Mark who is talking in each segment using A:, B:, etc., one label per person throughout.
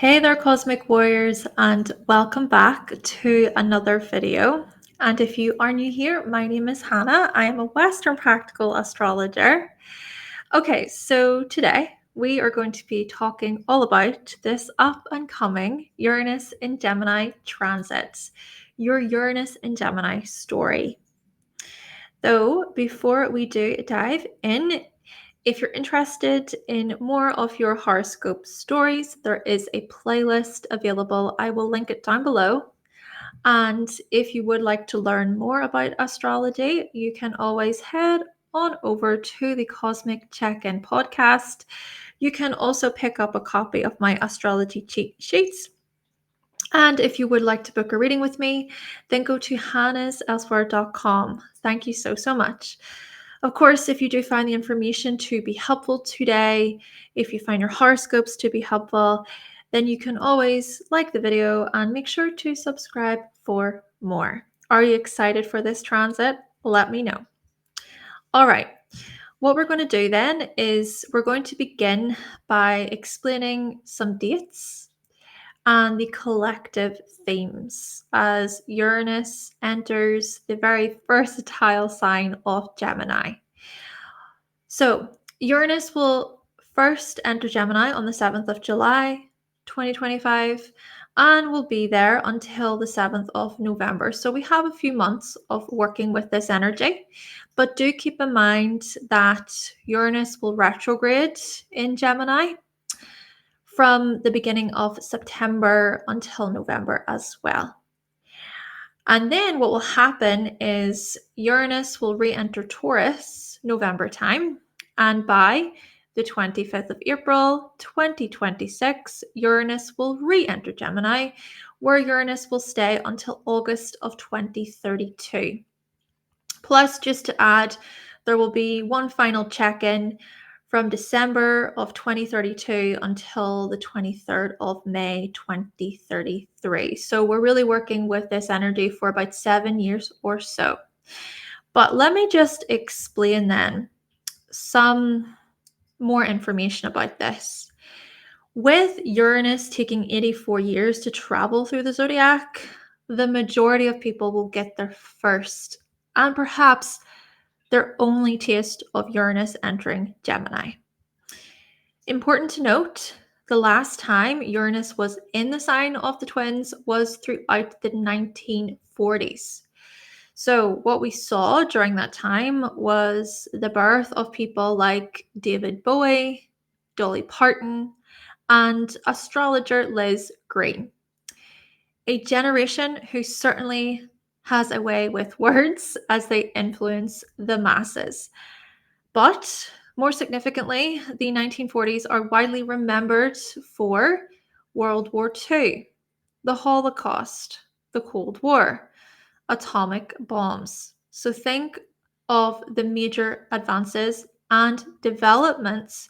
A: Hey there, Cosmic Warriors, and welcome back to another video. And if you are new here, my name is Hannah. I am a Western Practical Astrologer. Okay, so today we are going to be talking all about this up and coming Uranus in Gemini transit, your Uranus in Gemini story. Though, before we do dive in, if you're interested in more of your horoscope stories, there is a playlist available. I will link it down below. And if you would like to learn more about astrology, you can always head on over to the Cosmic Check-In podcast. You can also pick up a copy of my astrology cheat sheets. And if you would like to book a reading with me, then go to hannahselsewhere.com. Thank you so much. Of course, if you do find the information to be helpful today, if you find your horoscopes to be helpful, then you can always like the video and make sure to subscribe for more. Are you excited for this transit? Let me know. All right. What we're going to do then is we're going to begin by explaining some dates and the collective themes as Uranus enters the very versatile sign of Gemini. So, Uranus will first enter Gemini on the 7th of July, 2025, and will be there until the 7th of November. So, we have a few months of working with this energy, but do keep in mind that Uranus will retrograde in Gemini from the beginning of September until November as well. And then what will happen is Uranus will re-enter Taurus November time, and by the 25th of April 2026, Uranus will re-enter Gemini, where Uranus will stay until August of 2032. Plus, just to add, there will be one final check-in from December of 2032 until the 23rd of May 2033. So we're really working with this energy for about 7 years or so. But let me just explain then some more information about this. With Uranus taking 84 years to travel through the zodiac, the majority of people will get their first and perhaps their only taste of Uranus entering Gemini. Important to note, the last time Uranus was in the sign of the twins was throughout the 1940s. So what we saw during that time was the birth of people like David Bowie, Dolly Parton, and astrologer Liz Green. A generation who certainly has a way with words as they influence the masses. But more significantly, the 1940s are widely remembered for World War II, the Holocaust, the Cold War, atomic bombs. So think of the major advances and developments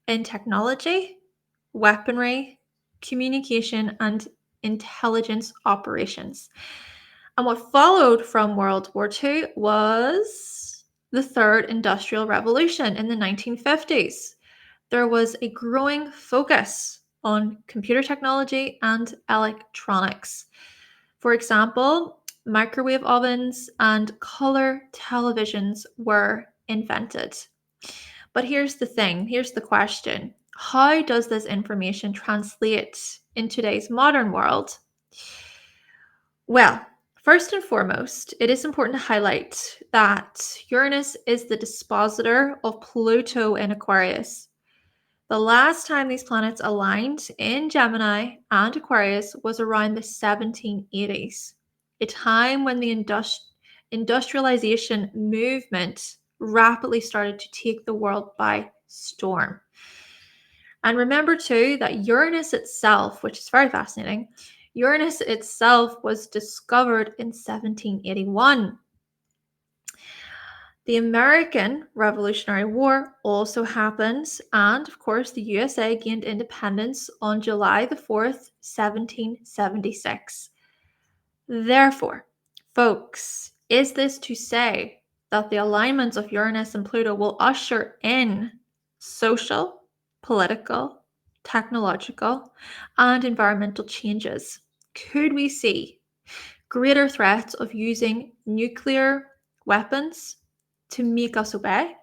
A: in technology, weaponry, communication, and intelligence operations. And what followed from World War II was the Third Industrial Revolution in the 1950s. There was a growing focus on computer technology and electronics. For example, microwave ovens and color televisions were invented. But here's the thing, here's the question. How does this information translate in today's modern world? Well, first and foremost, it is important to highlight that Uranus is the dispositor of Pluto in Aquarius. The last time these planets aligned in Gemini and Aquarius was around the 1780s, a time when the industrialization movement rapidly started to take the world by storm. And remember too that Uranus itself, which is very fascinating, Uranus itself was discovered in 1781. The American Revolutionary War also happened, and of course, the USA gained independence on July the 4th, 1776. Therefore, folks, is this to say that the alignments of Uranus and Pluto will usher in social, political, technological, and environmental changes. Could we see greater threats of using nuclear weapons to make us obey?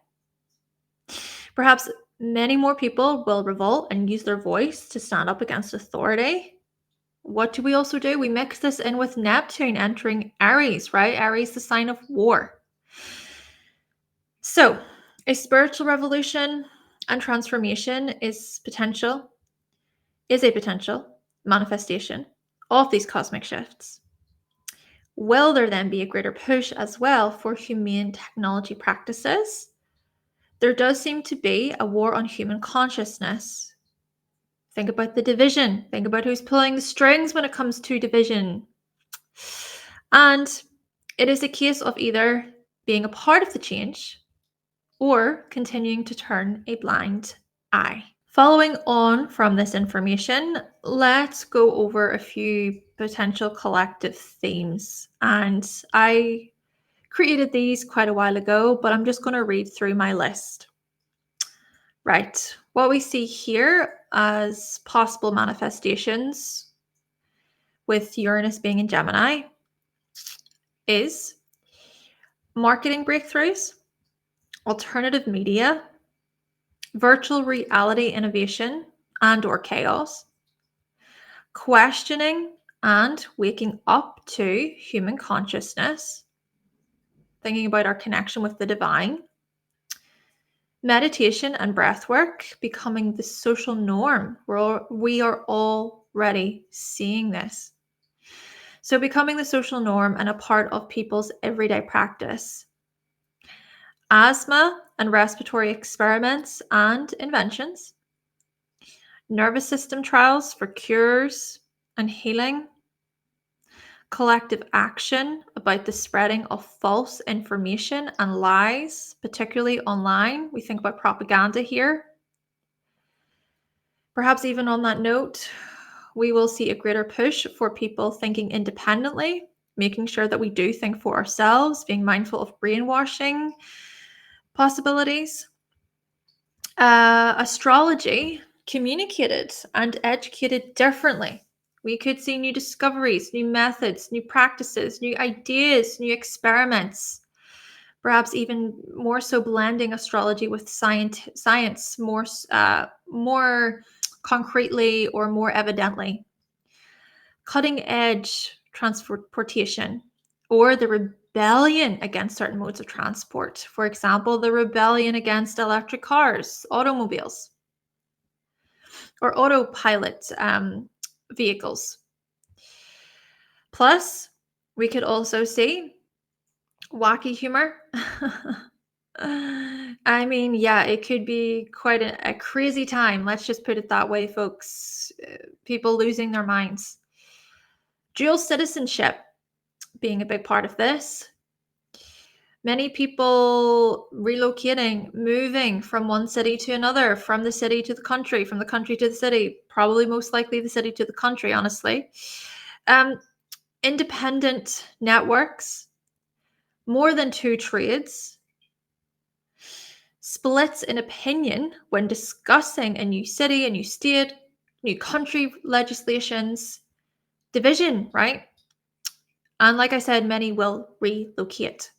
A: Perhaps many more people will revolt and use their voice to stand up against authority. What do we also do? We mix this in with Neptune entering Aries, right? Aries, the sign of war. So, a spiritual revolution and transformation is a potential manifestation of these cosmic shifts. Will there then be a greater push as well for humane technology practices? There does seem to be a war on human consciousness. Think about the division. Think about who's pulling the strings when it comes to division. And it is a case of either being a part of the change or continuing to turn a blind eye. Following on from this information, let's go over a few potential collective themes. And I created these quite a while ago, but I'm just going to read through my list. Right. What we see here as possible manifestations with Uranus being in Gemini is marketing breakthroughs, alternative media, virtual reality innovation and/or chaos, questioning and waking up to human consciousness, thinking about our connection with the divine, meditation and breath work becoming the social norm. We are already seeing this. So becoming the social norm and a part of people's everyday practice. Asthma and respiratory experiments and inventions. Nervous system trials for cures and healing. Collective action about the spreading of false information and lies, particularly online. We think about propaganda here. Perhaps even on that note, we will see a greater push for people thinking independently, making sure that we do think for ourselves, being mindful of brainwashing possibilities. Astrology communicated and educated differently. We could see new discoveries, new methods, new practices, new ideas, new experiments. Perhaps even more so blending astrology with science more concretely or more evidently. Cutting edge transportation or the rebellion against certain modes of transport. For example, the rebellion against electric cars, automobiles, or autopilot vehicles. Plus, we could also see wacky humor. I mean, yeah, it could be quite a crazy time. Let's just put it that way, folks. People losing their minds. Dual citizenship being a big part of this. Many people relocating, moving from one city to another, from the city to the country, from the country to the city, probably most likely the city to the country, honestly. Independent networks, more than two trades, splits in opinion when discussing a new city, a new state, new country legislations, division, right? And like I said, many will relocate.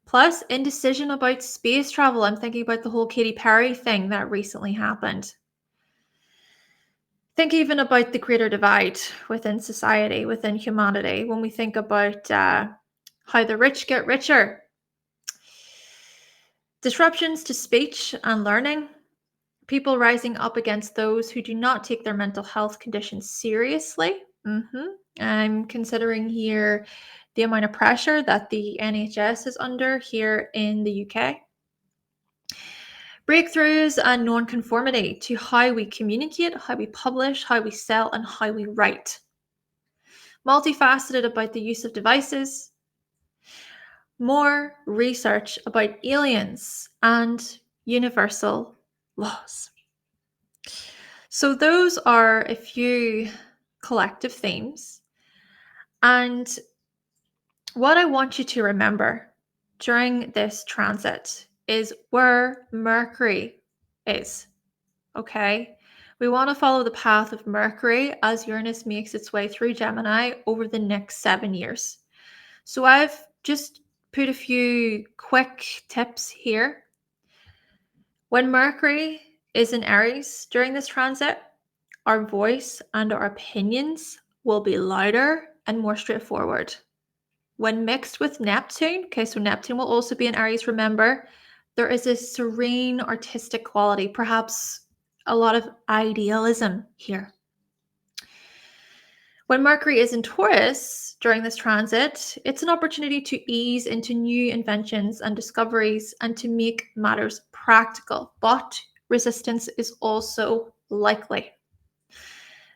A: Plus, indecision about space travel. I'm thinking about the whole Katy Perry thing that recently happened. Think even about the greater divide within society, within humanity, when we think about how the rich get richer. Disruptions to speech and learning. People rising up against those who do not take their mental health conditions seriously. I'm considering here the amount of pressure that the NHS is under here in the UK. Breakthroughs and non-conformity to how we communicate, how we publish, how we sell, and how we write. Multifaceted about the use of devices. More research about aliens and universal laws. So those are a few collective themes. And what I want you to remember during this transit is where Mercury is. Okay? We want to follow the path of Mercury as Uranus makes its way through Gemini over the next 7 years. So I've just put a few quick tips here. When Mercury is in Aries during this transit, our voice and our opinions will be louder and more straightforward. When mixed with Neptune, okay, so Neptune will also be in Aries, remember, there is a serene artistic quality, perhaps a lot of idealism here. When Mercury is in Taurus during this transit, it's an opportunity to ease into new inventions and discoveries and to make matters practical, but resistance is also likely.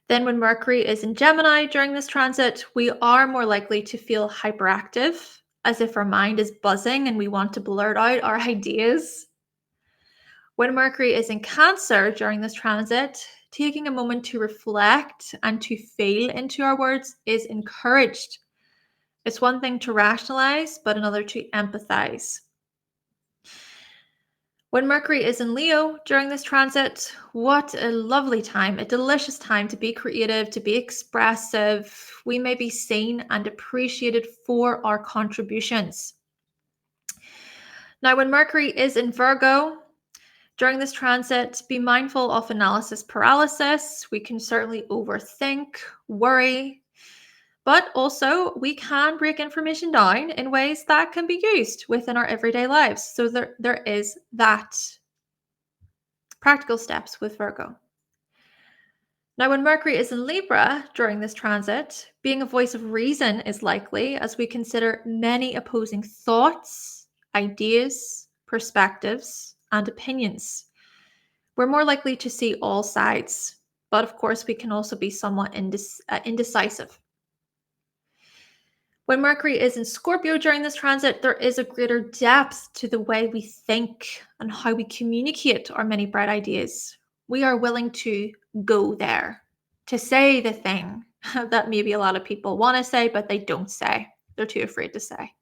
A: Then when Mercury is in Gemini during this transit, we are more likely to feel hyperactive, as if our mind is buzzing and we want to blurt out our ideas. When Mercury is in Cancer during this transit, taking a moment to reflect and to feel into our words is encouraged. It's one thing to rationalize, but another to empathize. When Mercury is in Leo during this transit, what a lovely time, a delicious time to be creative, to be expressive. We may be seen and appreciated for our contributions. Now, when Mercury is in Virgo during this transit, be mindful of analysis paralysis. We can certainly overthink, worry, but also we can break information down in ways that can be used within our everyday lives. So there is that. Practical steps with Virgo. Now, when Mercury is in Libra during this transit, being a voice of reason is likely as we consider many opposing thoughts, ideas, perspectives, and opinions. We're more likely to see all sides, but of course, we can also be somewhat indecisive. When Mercury is in Scorpio during this transit, there is a greater depth to the way we think and how we communicate our many bright ideas. We are willing to go there, to say the thing that maybe a lot of people want to say, but they don't say. They're too afraid to say.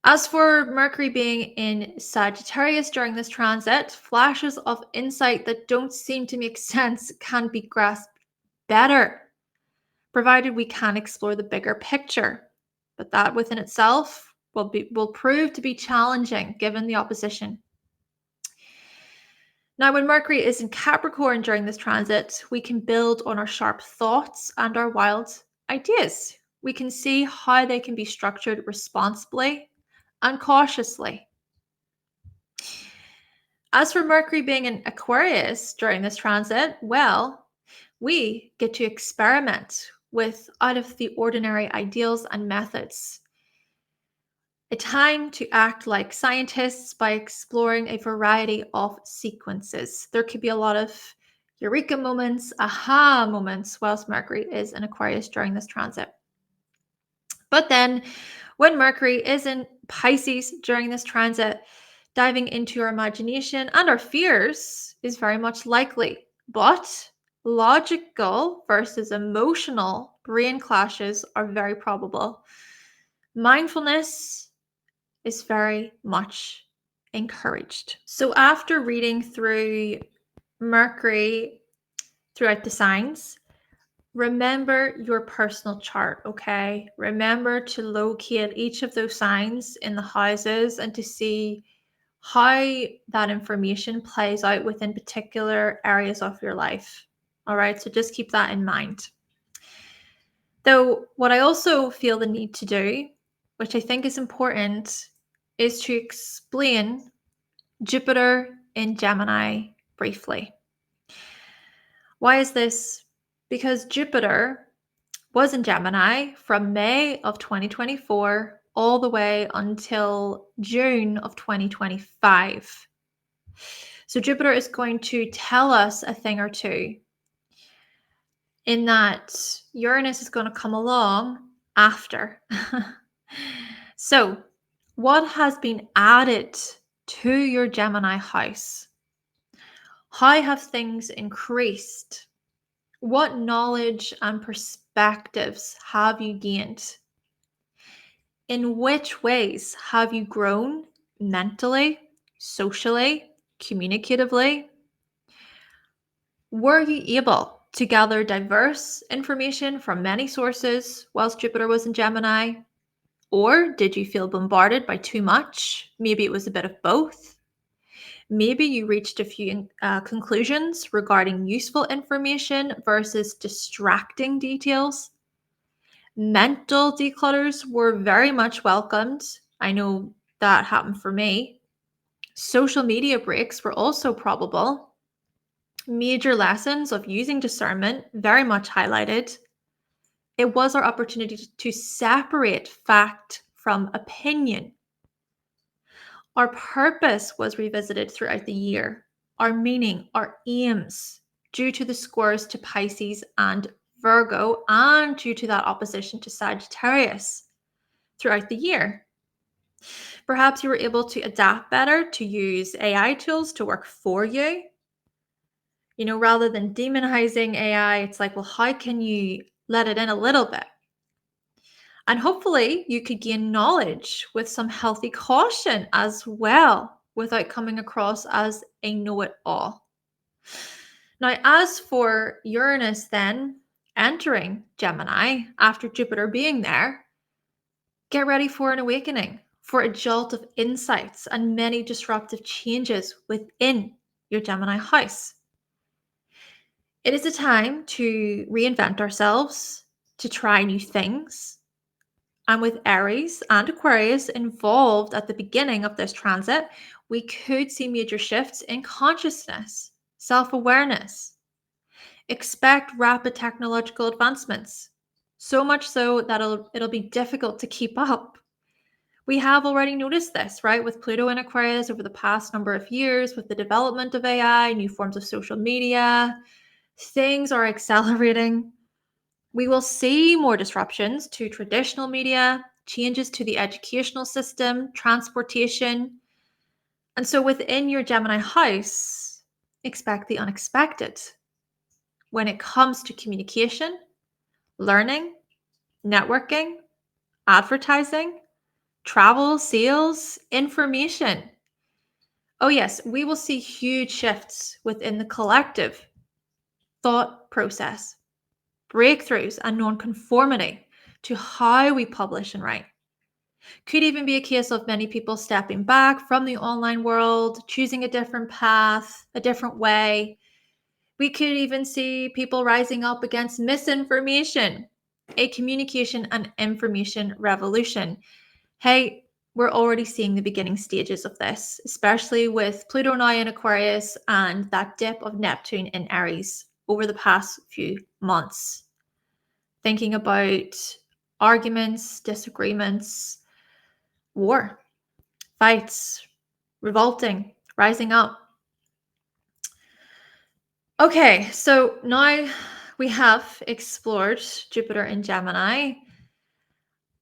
A: As for Mercury being in Sagittarius during this transit, flashes of insight that don't seem to make sense can be grasped better, provided we can explore the bigger picture. But that within itself will prove to be challenging given the opposition. Now, when Mercury is in Capricorn during this transit, we can build on our sharp thoughts and our wild ideas. We can see how they can be structured responsibly and cautiously. As for Mercury being in Aquarius during this transit, well, we get to experiment with out of the ordinary ideals and methods. A time to act like scientists by exploring a variety of sequences. There could be a lot of eureka moments, aha moments, whilst Mercury is in Aquarius during this transit. But then when Mercury is in Pisces during this transit, diving into our imagination and our fears is very much likely. But logical versus emotional brain clashes are very probable. Mindfulness is very much encouraged. So after reading through Mercury throughout the signs, remember your personal chart, okay? Remember to locate each of those signs in the houses and to see how that information plays out within particular areas of your life. All right, so just keep that in mind. Though, what I also feel the need to do, which I think is important, is to explain Jupiter in Gemini briefly. Why is this? Because Jupiter was in Gemini from May of 2024 all the way until June of 2025. So Jupiter is going to tell us a thing or two in that Uranus is going to come along after. So what has been added to your Gemini house? How have things increased? What knowledge and perspectives have you gained? In which ways have you grown mentally, socially, communicatively? Were you able to gather diverse information from many sources whilst Jupiter was in Gemini? Or did you feel bombarded by too much? Maybe it was a bit of both. Maybe you reached a few conclusions regarding useful information versus distracting details. Mental declutters were very much welcomed. I know that happened for me. Social media breaks were also probable. Major lessons of using discernment very much highlighted. It was our opportunity to separate fact from opinion. Our purpose was revisited throughout the year, our meaning, our aims, due to the squares to Pisces and Virgo, and due to that opposition to Sagittarius throughout the year. Perhaps you were able to adapt better to use AI tools to work for you. Rather than demonizing AI, it's like, well, how can you let it in a little bit? And hopefully you could gain knowledge with some healthy caution as well, without coming across as a know-it-all. Now, as for Uranus then entering Gemini after Jupiter being there, get ready for an awakening, for a jolt of insights and many disruptive changes within your Gemini house. It is a time to reinvent ourselves, to try new things. And with Aries and Aquarius involved at the beginning of this transit, we could see major shifts in consciousness, self-awareness. Expect rapid technological advancements, so much so that it'll be difficult to keep up. We have already noticed this, right, with Pluto in Aquarius over the past number of years, with the development of AI, new forms of social media. Things are accelerating. We will see more disruptions to traditional media, changes to the educational system, transportation. And so within your Gemini house, expect the unexpected when it comes to communication, learning, networking, advertising, travel, sales, information. Oh, yes, we will see huge shifts within the collective thought process, breakthroughs, and nonconformity to how we publish and write. Could even be a case of many people stepping back from the online world, choosing a different path, a different way. We could even see people rising up against misinformation, a communication and information revolution. Hey, we're already seeing the beginning stages of this, especially with Pluto now in Aquarius and that dip of Neptune in Aries over the past few months. Thinking about arguments, disagreements, war, fights, revolting, rising up. Okay, so now we have explored Jupiter in Gemini.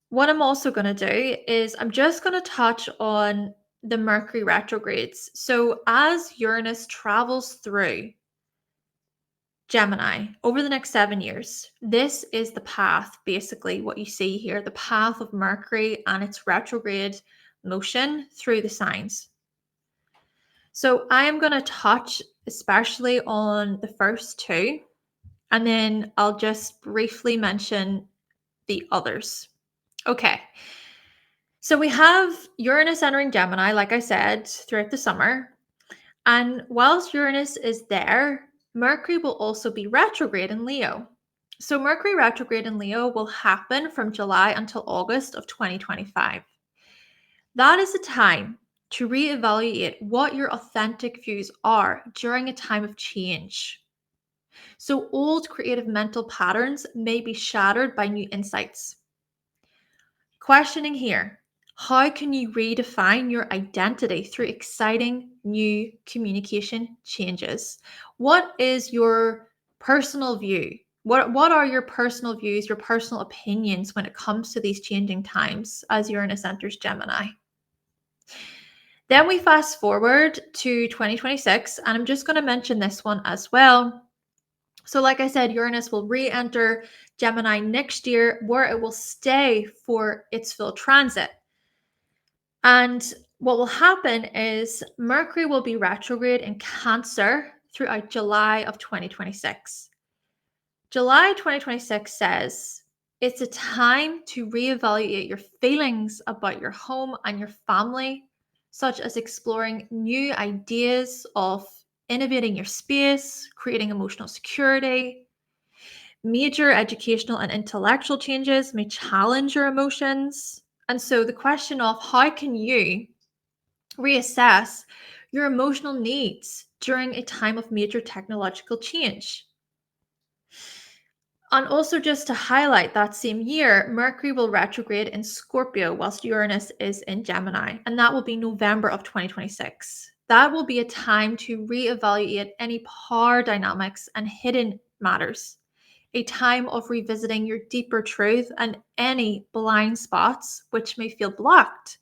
A: What I'm also going to do is I'm just going to touch on the Mercury retrogrades. So as Uranus travels through Gemini over the next 7 years, this is the path, basically what you see here, the path of Mercury and its retrograde motion through the signs. So I am going to touch especially on the first two, and then I'll just briefly mention the others. Okay. So we have Uranus entering Gemini, like I said, throughout the summer. And whilst Uranus is there, Mercury will also be retrograde in Leo. So Mercury retrograde in Leo will happen from July until August of 2025. That is a time to reevaluate what your authentic views are during a time of change. So old creative mental patterns may be shattered by new insights. Questioning here: how can you redefine your identity through exciting new communication changes? What is your personal view? What are your personal views, your personal opinions when it comes to these changing times as Uranus enters Gemini? Then we fast forward to 2026, and I'm just going to mention this one as well. So like I said, Uranus will re-enter Gemini next year, where it will stay for its full transit. And what will happen is Mercury will be retrograde in Cancer throughout July of 2026. July 2026 says it's a time to reevaluate your feelings about your home and your family, such as exploring new ideas of innovating your space, creating emotional security. Major educational and intellectual changes may challenge your emotions. And so the question of how can you reassess your emotional needs during a time of major technological change? And also, just to highlight that same year, Mercury will retrograde in Scorpio whilst Uranus is in Gemini, and that will be November of 2026. That will be a time to reevaluate any power dynamics and hidden matters, a time of revisiting your deeper truth and any blind spots which may feel blocked.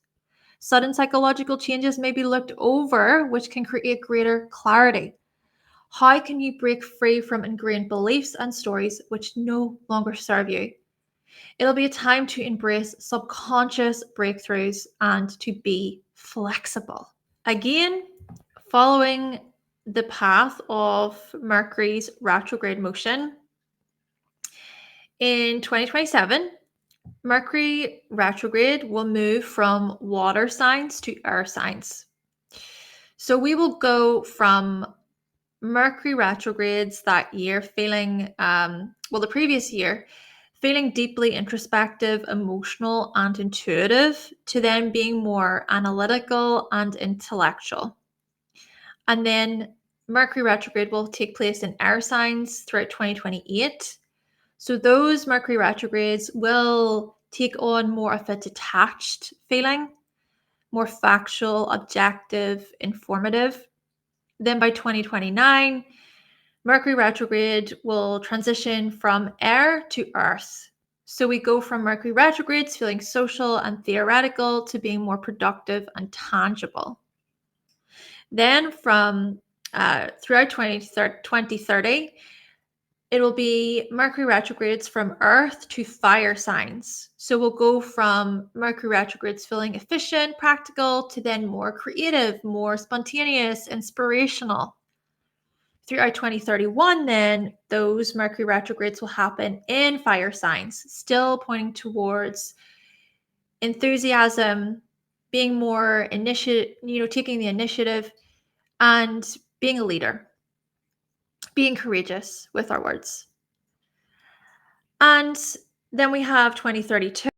A: Sudden psychological changes may be looked over, which can create greater clarity. How can you break free from ingrained beliefs and stories which no longer serve you? It'll be a time to embrace subconscious breakthroughs and to be flexible. Again, following the path of Mercury's retrograde motion, in 2027, Mercury retrograde will move from water signs to air signs. So we will go from Mercury retrogrades that year feeling, the previous year, feeling deeply introspective, emotional, and intuitive, to then being more analytical and intellectual. And then Mercury retrograde will take place in air signs throughout 2028. So those Mercury retrogrades will take on more of a detached feeling, more factual, objective, informative. Then by 2029, Mercury retrograde will transition from air to earth. So we go from Mercury retrogrades feeling social and theoretical to being more productive and tangible. Then from throughout 2030, it will be Mercury retrogrades from earth to fire signs. So we'll go from Mercury retrogrades feeling efficient, practical, to then more creative, more spontaneous, inspirational. Throughout 2031, then those Mercury retrogrades will happen in fire signs, still pointing towards enthusiasm, being more taking the initiative, and being a leader, being courageous with our words. And then we have 2032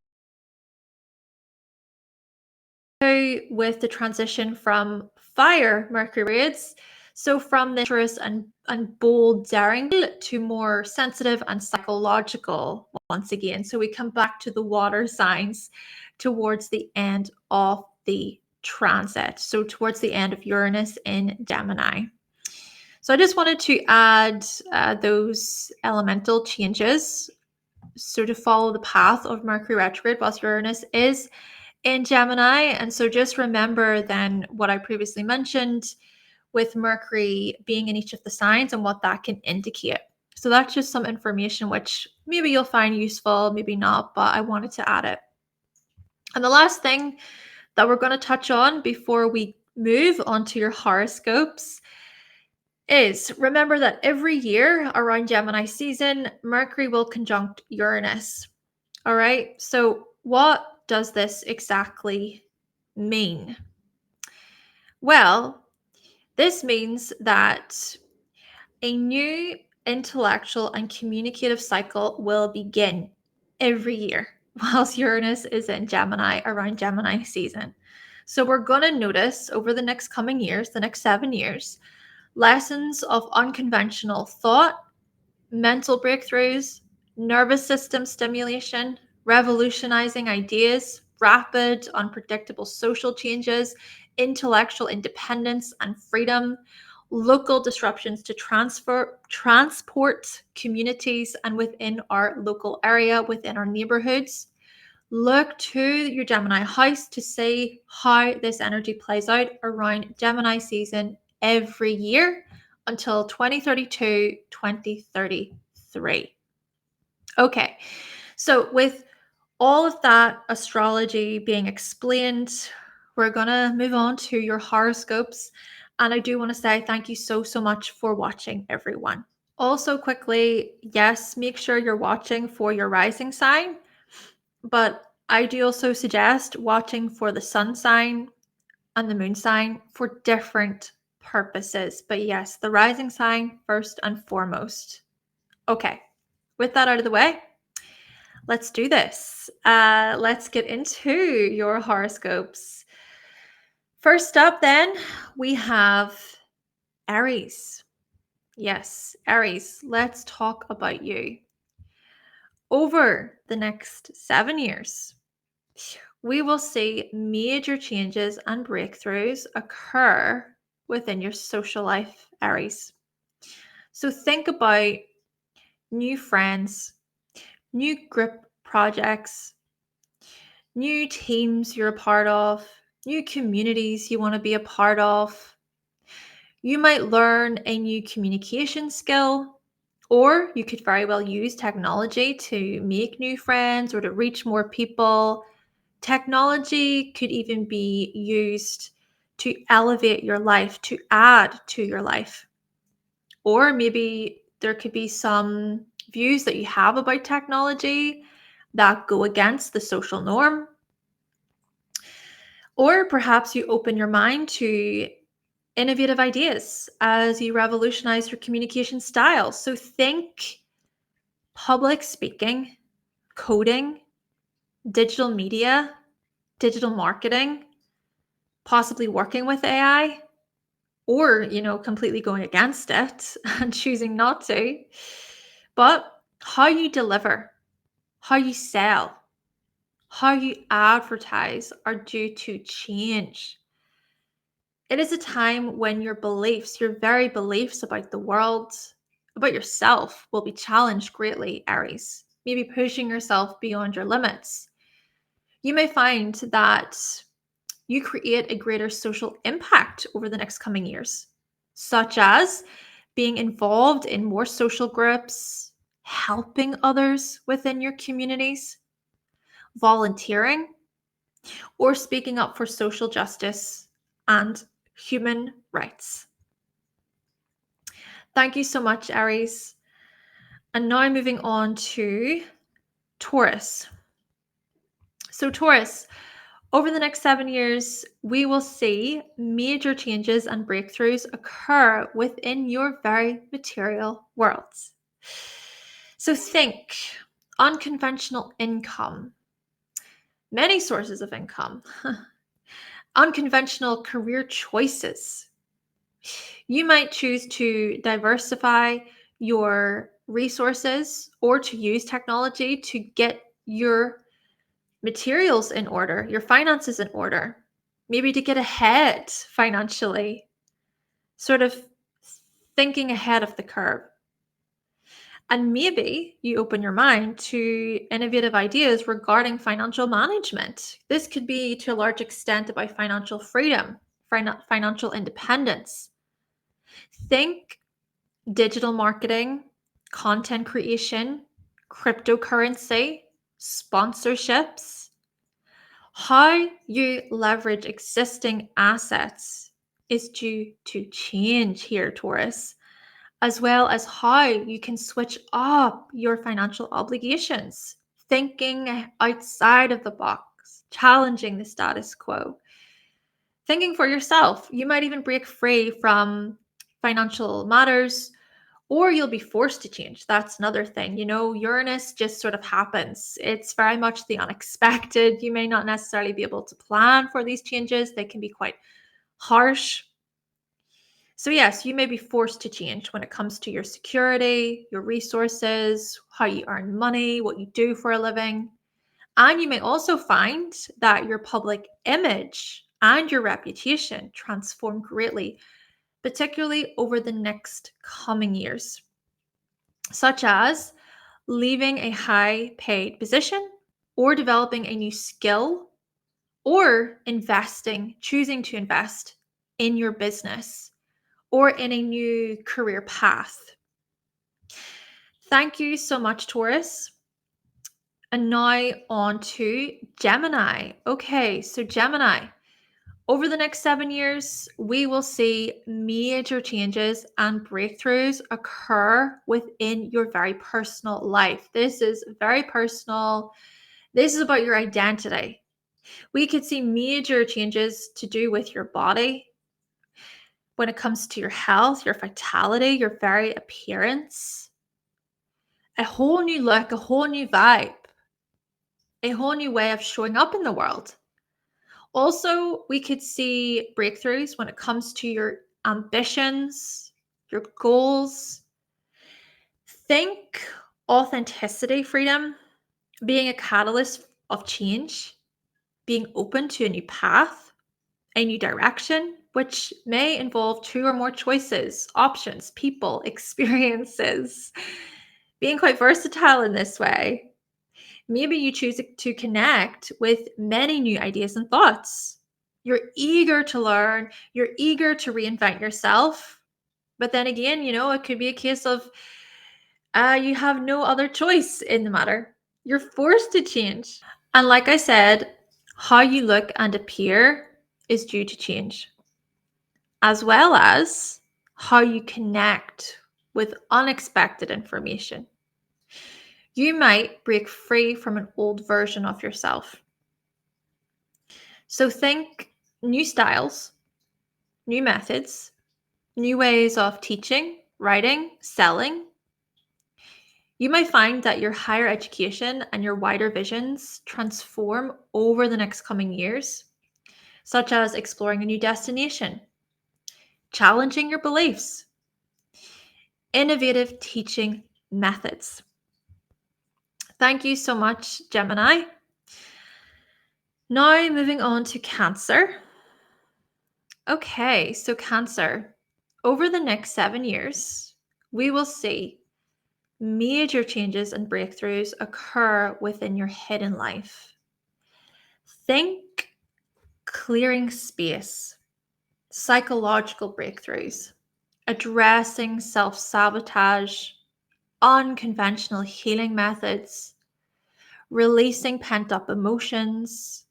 A: with the transition from fire Mercury retrogrades. So from the adventurous and bold, daring to more sensitive and psychological once again. So we come back to the water signs towards the end of the transit. So towards the end of Uranus in Gemini. So I just wanted to add those elemental changes. So to follow the path of Mercury retrograde whilst Uranus is in Gemini. And so just remember then what I previously mentioned with Mercury being in each of the signs and what that can indicate. So that's just some information which maybe you'll find useful, maybe not, but I wanted to add it. And the last thing that we're going to touch on before we move on to your horoscopes is remember that every year around Gemini season, Mercury will conjunct Uranus. All right. So what does this exactly mean? Well, this means that a new intellectual and communicative cycle will begin every year whilst Uranus is in Gemini around Gemini season. So we're going to notice over the next coming years, the next 7 years, lessons of unconventional thought, mental breakthroughs, nervous system stimulation, revolutionizing ideas, rapid, unpredictable social changes, intellectual independence and freedom, local disruptions to transport communities and within our local area, within our neighborhoods. Look to your Gemini house to see how this energy plays out around Gemini season every year until 2032, 2033. Okay, so with all of that astrology being explained, we're going to move on to your horoscopes. And I do want to say thank you so, so much for watching, everyone. Also, quickly, yes, make sure you're watching for your rising sign, but I do also suggest watching for the sun sign and the moon sign for different purposes. But yes, the rising sign first and foremost. Okay, with that out of the way, let's do this. Let's get into your horoscopes. First up, then, we have Aries. Yes, Aries, let's talk about you. Over the next 7 years, we will see major changes and breakthroughs occur within your social life, Aries. So think about new friends, new group projects, new teams you're a part of, new communities you want to be a part of. You might learn a new communication skill, or you could very well use technology to make new friends or to reach more people. Technology could even be used to elevate your life, to add to your life. Or maybe there could be some views that you have about technology that go against the social norm. Or perhaps you open your mind to innovative ideas as you revolutionize your communication style. So think public speaking, coding, digital media, digital marketing, possibly working with AI, or, completely going against it and choosing not to. But how you deliver, how you sell, how you advertise are due to change. It is a time when your beliefs, your very beliefs about the world, about yourself, will be challenged greatly, Aries. Maybe pushing yourself beyond your limits. You may find that you create a greater social impact over the next coming years, such as being involved in more social groups, helping others within your communities, volunteering, or speaking up for social justice and human rights. Thank you so much, Aries. And now moving on to Taurus. So, Taurus, over the next 7 years, we will see major changes and breakthroughs occur within your very material worlds. So, think unconventional income, many sources of income, unconventional career choices. You might choose to diversify your resources or to use technology to get your materials in order, your finances in order, maybe to get ahead financially, sort of thinking ahead of the curve. And maybe you open your mind to innovative ideas regarding financial management. This could be to a large extent about financial freedom, financial independence. Think digital marketing, content creation, cryptocurrency, sponsorships. How you leverage existing assets is due to change here, Taurus, as well as how you can switch up your financial obligations, thinking outside of the box, challenging the status quo, thinking for yourself. You might even break free from financial matters, or you'll be forced to change. That's another thing. Uranus just sort of happens. It's very much the unexpected. You may not necessarily be able to plan for these changes. They can be quite harsh. So yes, you may be forced to change when it comes to your security, your resources, how you earn money, what you do for a living. And you may also find that your public image and your reputation transform greatly, particularly over the next coming years, such as leaving a high paid position or developing a new skill or choosing to invest in your business or in a new career path. Thank you so much, Taurus. And now on to Gemini. Okay, so Gemini, Over the next 7 years, we will see major changes and breakthroughs occur within your very personal life. This is very personal. This is about your identity. We could see major changes to do with your body when it comes to your health, your vitality, your very appearance. A whole new look, a whole new vibe, a whole new way of showing up in the world. Also, we could see breakthroughs when it comes to your ambitions, your goals. Think authenticity, freedom, being a catalyst of change, being open to a new path, a new direction, which may involve 2 or more choices, options, people, experiences. Being quite versatile in this way. Maybe you choose to connect with many new ideas and thoughts. You're eager to learn, you're eager to reinvent yourself. But then again, it could be a case of you have no other choice in the matter. You're forced to change. And like I said, how you look and appear is due to change, as well as how you connect with unexpected information. You might break free from an old version of yourself. So think new styles, new methods, new ways of teaching, writing, selling. You might find that your higher education and your wider visions transform over the next coming years, such as exploring a new destination, challenging your beliefs, innovative teaching methods. Thank you so much, Gemini. Now moving on to Cancer. Okay, so Cancer, over the next 7 years, we will see major changes and breakthroughs occur within your hidden life. Think clearing space, psychological breakthroughs, addressing self-sabotage, unconventional healing methods, releasing pent-up emotions,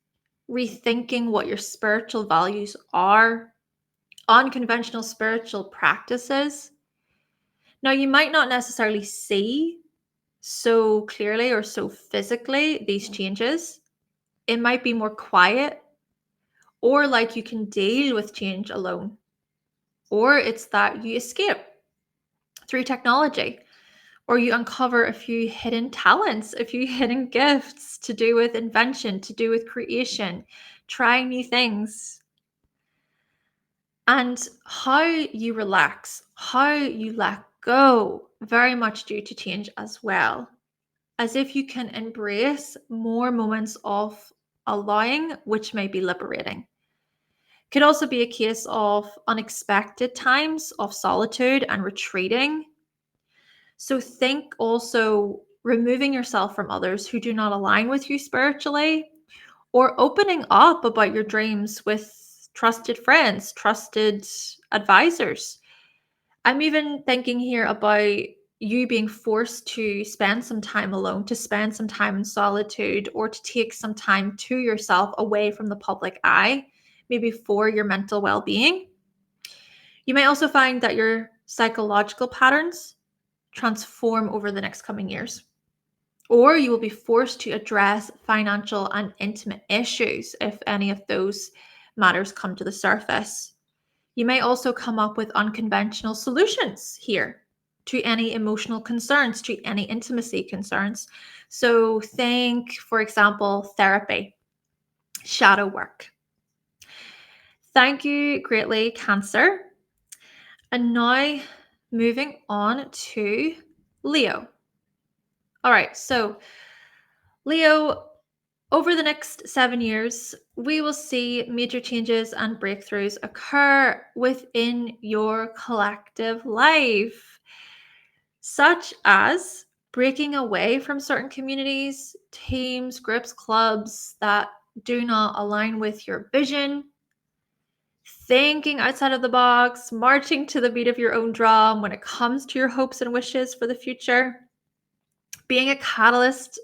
A: rethinking what your spiritual values are, unconventional spiritual practices. Now, you might not necessarily see so clearly or so physically these changes. It might be more quiet, or like you can deal with change alone, or it's that you escape through technology, or you uncover a few hidden talents, a few hidden gifts to do with invention, to do with creation, trying new things. And how you relax, how you let go, very much due to change as well. As if you can embrace more moments of allowing, which may be liberating. Could also be a case of unexpected times of solitude and retreating. So think also removing yourself from others who do not align with you spiritually, or opening up about your dreams with trusted friends, trusted advisors. I'm even thinking here about you being forced to spend some time alone, to spend some time in solitude, or to take some time to yourself away from the public eye, maybe for your mental well-being. You may also find that your psychological patterns transform over the next coming years. Or you will be forced to address financial and intimate issues if any of those matters come to the surface. You may also come up with unconventional solutions here to any emotional concerns, to any intimacy concerns. So think, for example, therapy, shadow work. Thank you greatly, Cancer. And now moving on to Leo. All right, so Leo, over the next 7 years, we will see major changes and breakthroughs occur within your collective life, such as breaking away from certain communities, teams, groups, clubs that do not align with your vision, thinking outside of the box, marching to the beat of your own drum when it comes to your hopes and wishes for the future, being a catalyst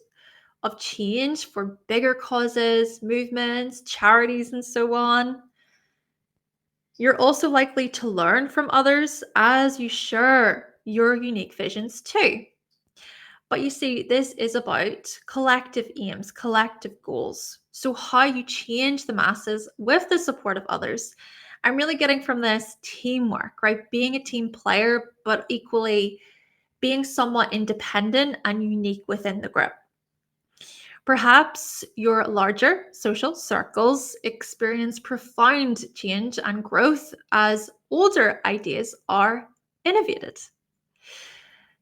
A: of change for bigger causes, movements, charities, and so on. You're also likely to learn from others as you share your unique visions too. But you see, this is about collective aims, collective goals. So, how you change the masses with the support of others. I'm really getting from this teamwork, right? Being a team player, but equally being somewhat independent and unique within the group. Perhaps your larger social circles experience profound change and growth as older ideas are innovated.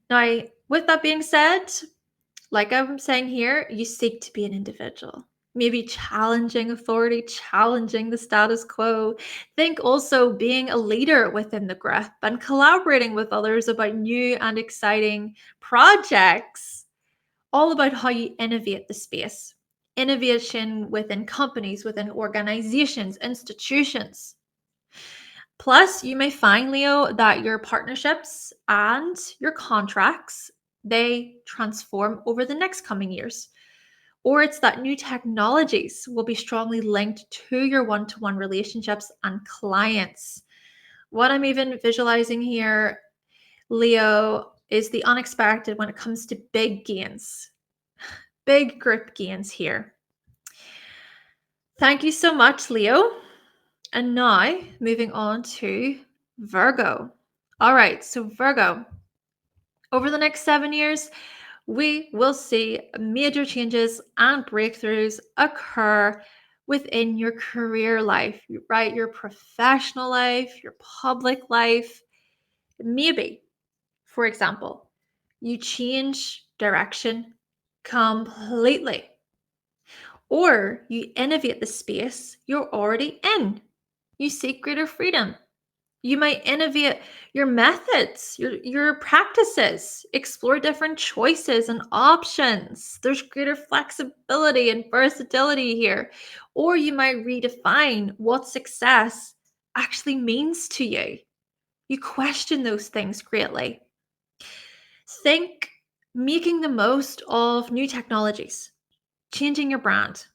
A: Now, with that being said, like I'm saying here, you seek to be an individual, maybe challenging authority, challenging the status quo. Think also being a leader within the group and collaborating with others about new and exciting projects, all about how you innovate the space. Innovation within companies, within organizations, institutions. Plus, you may find, Leo, that your partnerships and your contracts, they transform over the next coming years. Or it's that new technologies will be strongly linked to your one-to-one relationships and clients. What I'm even visualizing here, Leo, is the unexpected when it comes to big gains, big group gains here. Thank you so much, Leo. And now, moving on to Virgo. All right, so Virgo, over the next 7 years, we will see major changes and breakthroughs occur within your career life, right? Your professional life, your public life. Maybe, for example, you change direction completely, or you innovate the space you're already in. You seek greater freedom. You might innovate your methods, your practices, explore different choices and options. There's greater flexibility and versatility here. Or you might redefine what success actually means to you. You question those things greatly. Think making the most of new technologies, changing your brand,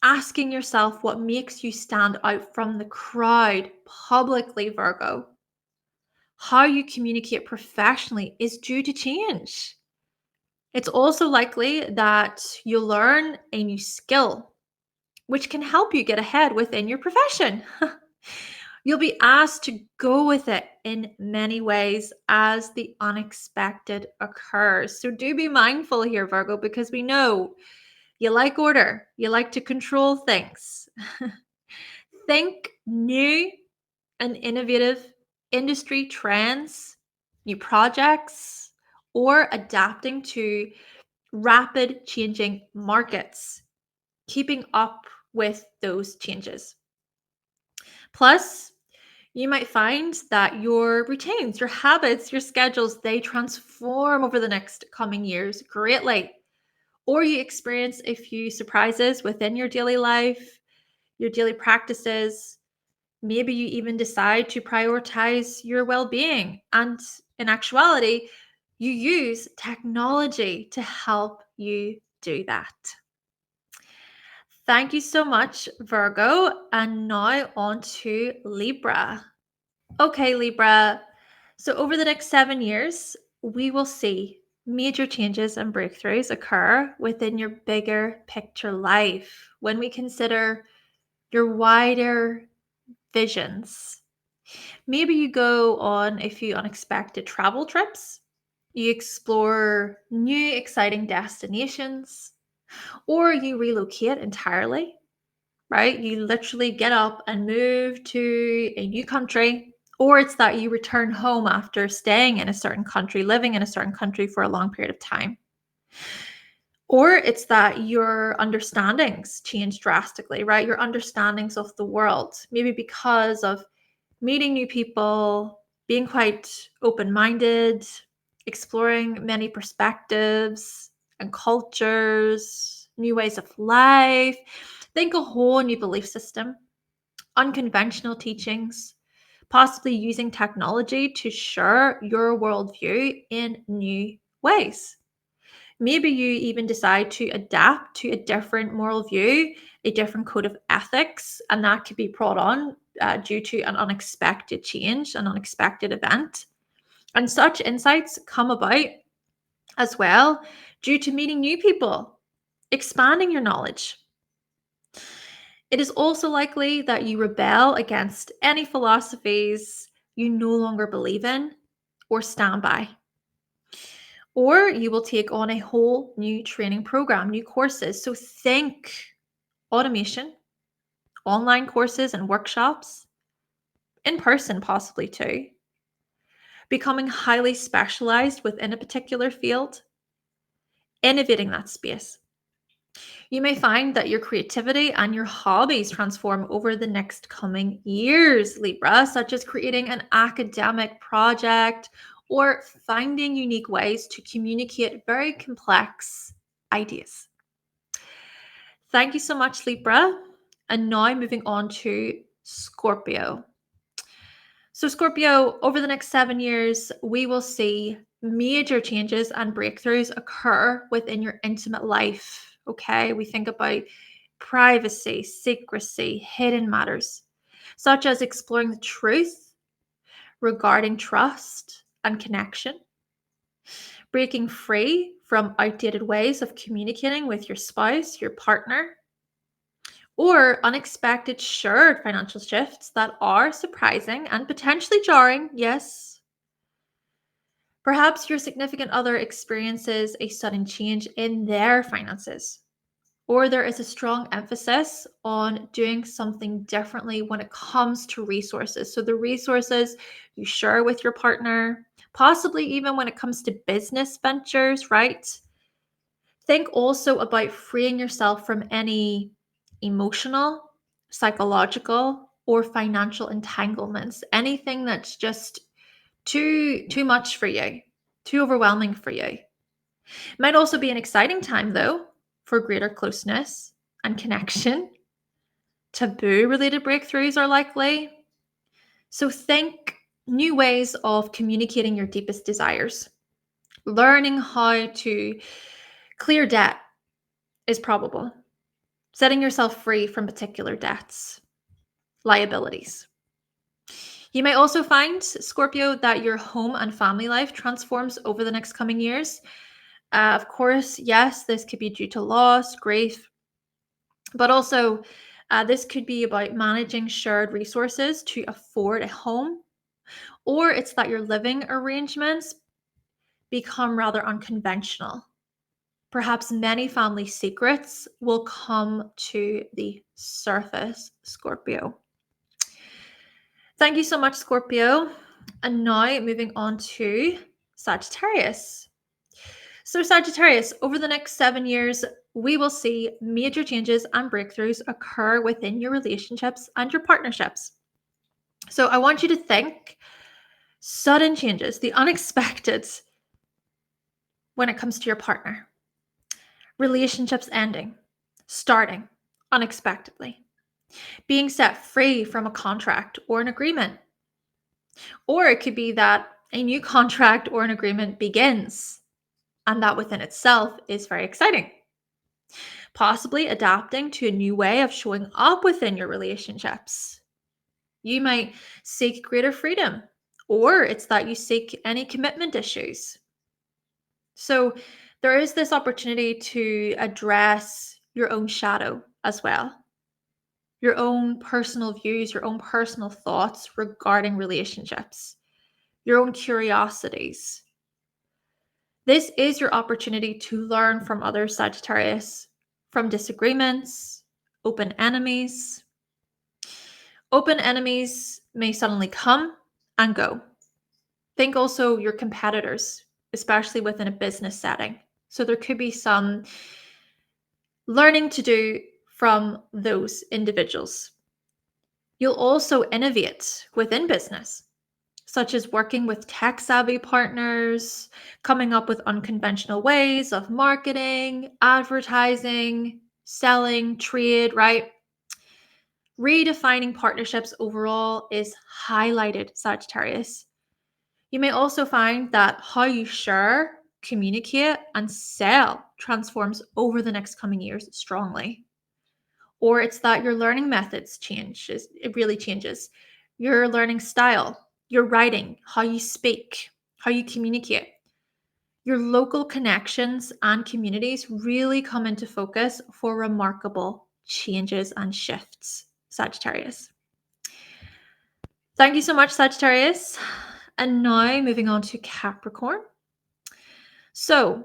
A: asking yourself what makes you stand out from the crowd publicly, Virgo. How you communicate professionally is due to change. It's also likely that you'll learn a new skill, which can help you get ahead within your profession. You'll be asked to go with it in many ways as the unexpected occurs. So do be mindful here, Virgo, because we know you like order, you like to control things. Think new and innovative industry trends, new projects, or adapting to rapid changing markets, keeping up with those changes. Plus, you might find that your routines, your habits, your schedules, they transform over the next coming years greatly. Or you experience a few surprises within your daily life, your daily practices. Maybe you even decide to prioritize your well being. And in actuality, you use technology to help you do that. Thank you so much, Virgo. And now on to Libra. Okay, Libra. So, over the next 7 years, we will see major changes and breakthroughs occur within your bigger picture life when we consider your wider visions. Maybe you go on a few unexpected travel trips, you explore new exciting destinations, or you relocate entirely, right? You literally get up and move to a new country, or it's that you return home after staying in a certain country, living in a certain country for a long period of time. Or it's that your understandings change drastically, right? Your understandings of the world, maybe because of meeting new people, being quite open minded, exploring many perspectives and cultures, new ways of life. Think a whole new belief system, unconventional teachings, possibly using technology to share your worldview in new ways. Maybe you even decide to adapt to a different moral view, a different code of ethics, and that could be brought on due to an unexpected change, an unexpected event. And such insights come about as well due to meeting new people, expanding your knowledge. It is also likely that you rebel against any philosophies you no longer believe in or stand by. Or you will take on a whole new training program, new courses. So think automation, online courses and workshops, in person possibly too. Becoming highly specialized within a particular field, innovating that space. You may find that your creativity and your hobbies transform over the next coming years, Libra, such as creating an academic project or finding unique ways to communicate very complex ideas. Thank you so much, Libra. And now moving on to Scorpio. So, Scorpio, over the next 7 years, we will see major changes and breakthroughs occur within your intimate life. Okay, we think about privacy, secrecy, hidden matters, such as exploring the truth regarding trust and connection, breaking free from outdated ways of communicating with your spouse, your partner, or unexpected shared financial shifts that are surprising and potentially jarring. Yes. Perhaps your significant other experiences a sudden change in their finances, or there is a strong emphasis on doing something differently when it comes to resources. So, the resources you share with your partner, possibly even when it comes to business ventures, right? Think also about freeing yourself from any emotional, psychological, or financial entanglements, anything that's just too much for you, too overwhelming for you. Might also be an exciting time though for greater closeness and connection. Taboo related breakthroughs are likely. So think new ways of communicating your deepest desires. Learning how to clear debt is probable. Setting yourself free from particular debts, liabilities. You may also find, Scorpio, that your home and family life transforms over the next coming years. Of course, yes, this could be due to loss, grief, but also this could be about managing shared resources to afford a home, or it's that your living arrangements become rather unconventional. Perhaps many family secrets will come to the surface, Scorpio. Thank you so much, Scorpio. And now moving on to Sagittarius. So, Sagittarius, over the next 7 years, we will see major changes and breakthroughs occur within your relationships and your partnerships. So, I want you to think sudden changes, the unexpected when it comes to your partner, relationships ending, starting unexpectedly, being set free from a contract or an agreement. Or it could be that a new contract or an agreement begins, and that within itself is very exciting. Possibly adapting to a new way of showing up within your relationships. You might seek greater freedom, or it's that you seek any commitment issues. So there is this opportunity to address your own shadow as well, your own personal views, your own personal thoughts regarding relationships, your own curiosities. This is your opportunity to learn from others, Sagittarius, from disagreements, open enemies. Open enemies may suddenly come and go. Think also your competitors, especially within a business setting. So there could be some learning to do from those individuals. You'll also innovate within business, such as working with tech-savvy partners, coming up with unconventional ways of marketing, advertising, selling, trade, right? Redefining partnerships overall is highlighted, Sagittarius. You may also find that how you share, communicate, and sell transforms over the next coming years strongly. Or it's that your learning methods change. It really changes. Your learning style, your writing, how you speak, how you communicate. Your local connections and communities really come into focus for remarkable changes and shifts, Sagittarius. Thank you so much, Sagittarius. And now moving on to Capricorn. So,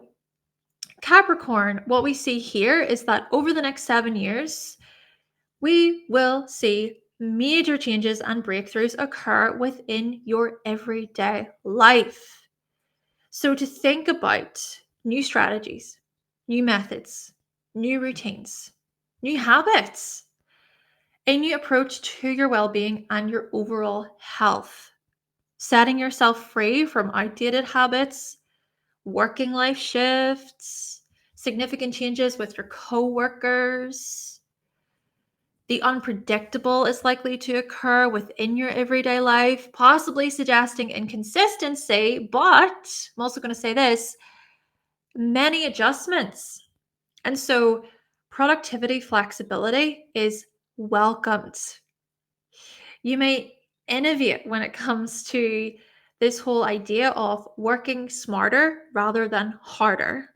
A: Capricorn, what we see here is that over the next 7 years, we will see major changes and breakthroughs occur within your everyday life. So, to think about new strategies, new methods, new routines, new habits, a new approach to your well being and your overall health, setting yourself free from outdated habits, working life shifts, significant changes with your coworkers. The unpredictable is likely to occur within your everyday life, possibly suggesting inconsistency, but I'm also going to say this, many adjustments. And so productivity flexibility is welcomed. You may innovate when it comes to this whole idea of working smarter rather than harder.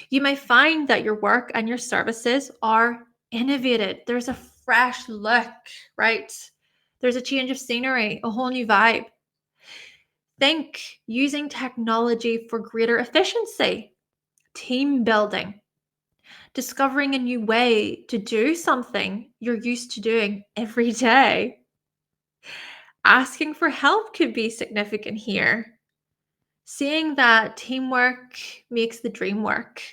A: You may find that your work and your services are innovated. There's a fresh look, right? There's a change of scenery, a whole new vibe. Think using technology for greater efficiency, team building, discovering a new way to do something you're used to doing every day. Asking for help could be significant here. Seeing that teamwork makes the dream work.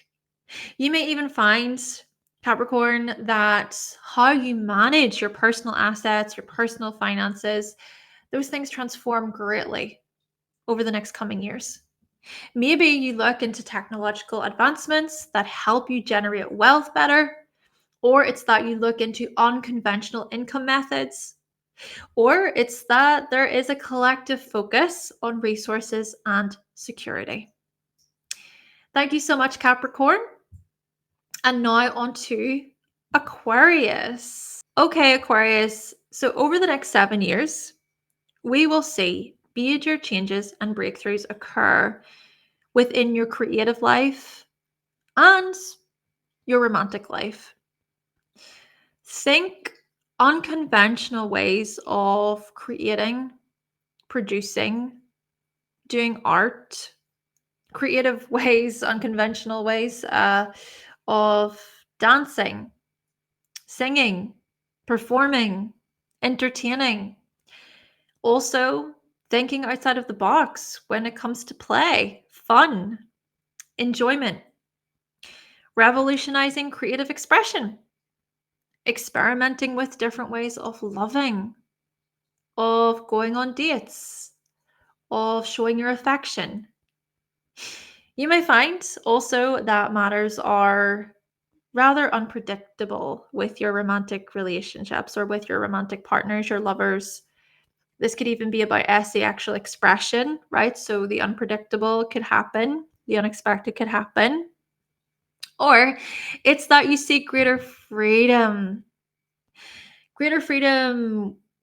A: You may even find, Capricorn, that how you manage your personal assets, your personal finances, those things transform greatly over the next coming years. Maybe you look into technological advancements that help you generate wealth better, or it's that you look into unconventional income methods, or it's that there is a collective focus on resources and security. Thank you so much, Capricorn. And now on to Aquarius. Okay, Aquarius. So over the next 7 years, we will see major changes and breakthroughs occur within your creative life and your romantic life. Think unconventional ways of creating, producing, doing art, creative ways, unconventional ways of dancing, singing, performing, entertaining. Also, thinking outside of the box when it comes to play, fun, enjoyment, revolutionizing creative expression, experimenting with different ways of loving, of going on dates, of showing your affection. You may find also that matters are rather unpredictable with your romantic relationships or with your romantic partners, your lovers. This could even be about asexual expression, right? So the unpredictable could happen, the unexpected could happen. Or it's that you seek greater freedom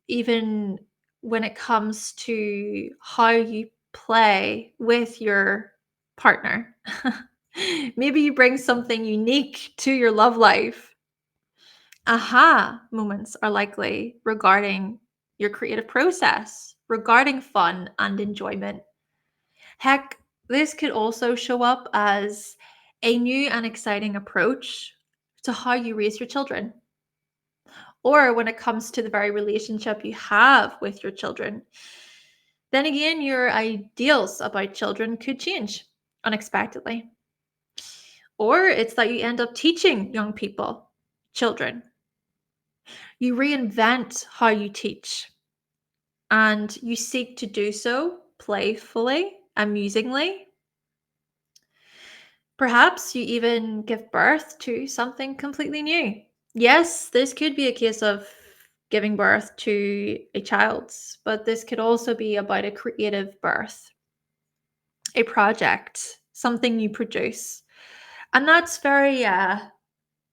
A: even when it comes to how you play with your partner. Maybe you bring something unique to your love life. Aha moments are likely regarding your creative process, regarding fun and enjoyment. Heck, this could also show up as a new and exciting approach to how you raise your children. Or when it comes to the very relationship you have with your children. Then again, your ideals about children could change unexpectedly. Or it's that you end up teaching young people, children. You reinvent how you teach, and you seek to do so playfully, amusingly. Perhaps you even give birth to something completely new. Yes, this could be a case of giving birth to a child, but this could also be about a creative birth, a project, something you produce. And that's very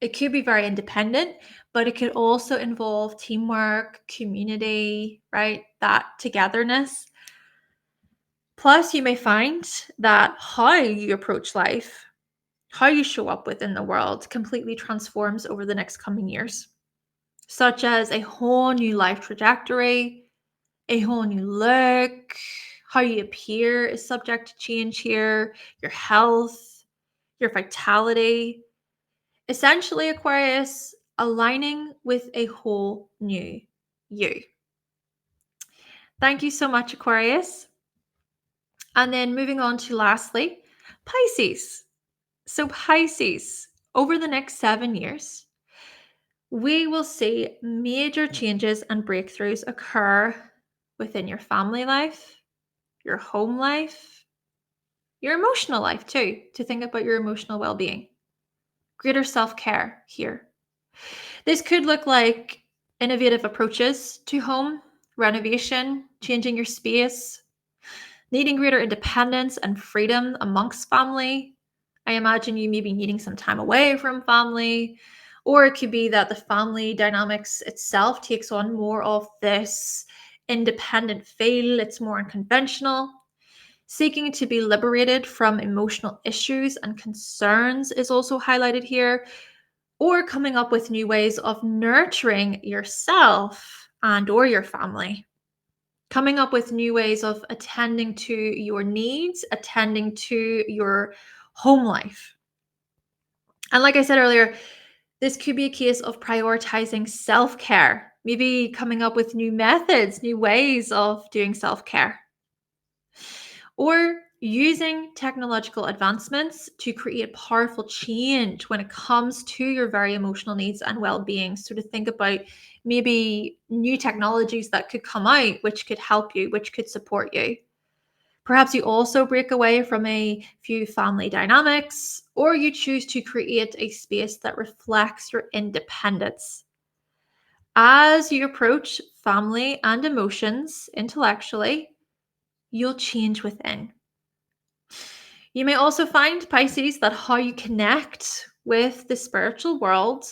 A: It could be very independent, but it could also involve teamwork, community, right? That togetherness. Plus, you may find that how you approach life, how you show up within the world completely transforms over the next coming years, such as a whole new life trajectory, a whole new look, how you appear is subject to change here, your health, your vitality. Essentially, Aquarius, aligning with a whole new you. Thank you so much, Aquarius. And then moving on to lastly, Pisces. So Pisces, over the next 7 years, we will see major changes and breakthroughs occur within your family life, your home life, your emotional life too, to think about your emotional well-being. Greater self-care here. This could look like innovative approaches to home, renovation, changing your space, needing greater independence and freedom amongst family. I imagine you may be needing some time away from family, or it could be that the family dynamics itself takes on more of this independent feel. It's more unconventional. Seeking to be liberated from emotional issues and concerns is also highlighted here, or coming up with new ways of nurturing yourself and or your family. Coming up with new ways of attending to your needs, attending to your home life. And like I said earlier, this could be a case of prioritizing self-care, maybe coming up with new methods, new ways of doing self-care, or using technological advancements to create powerful change when it comes to your very emotional needs and well-being. So to think about maybe new technologies that could come out, which could help you, which could support you. Perhaps you also break away from a few family dynamics, or you choose to create a space that reflects your independence. As you approach family and emotions intellectually, you'll change within. You may also find, Pisces, that how you connect with the spiritual world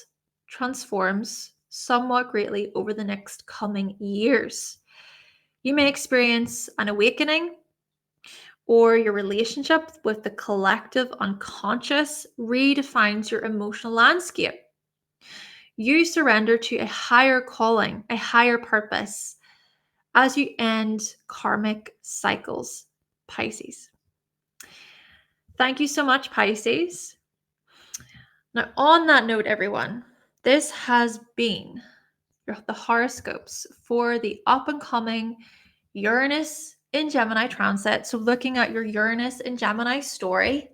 A: transforms somewhat greatly over the next coming years. You may experience an awakening, or your relationship with the collective unconscious redefines your emotional landscape. You surrender to a higher calling, a higher purpose, as you end karmic cycles, Pisces. Thank you so much, Pisces. Now, on that note, everyone, this has been the horoscopes for the up and coming Uranus in Gemini transit. So looking at your Uranus in Gemini story,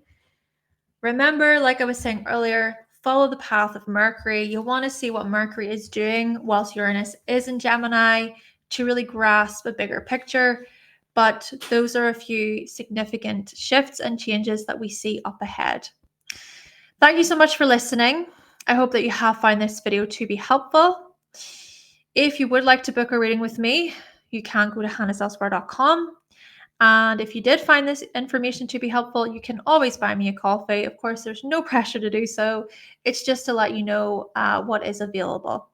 A: remember, like I was saying earlier, follow the path of Mercury. You'll want to see what Mercury is doing whilst Uranus is in Gemini to really grasp a bigger picture. But those are a few significant shifts and changes that we see up ahead. Thank you so much for listening. I hope that you have found this video to be helpful. If you would like to book a reading with me, you can go to hannahselsewhere.com. And if you did find this information to be helpful, you can always buy me a coffee. Of course, there's no pressure to do so. It's just to let you know what is available.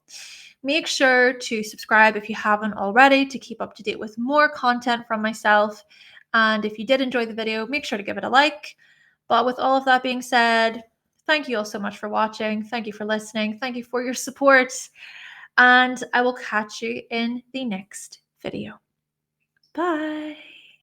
A: Make sure to subscribe if you haven't already to keep up to date with more content from myself. And if you did enjoy the video, make sure to give it a like. But with all of that being said, thank you all so much for watching. Thank you for listening. Thank you for your support. And I will catch you in the next video. Bye.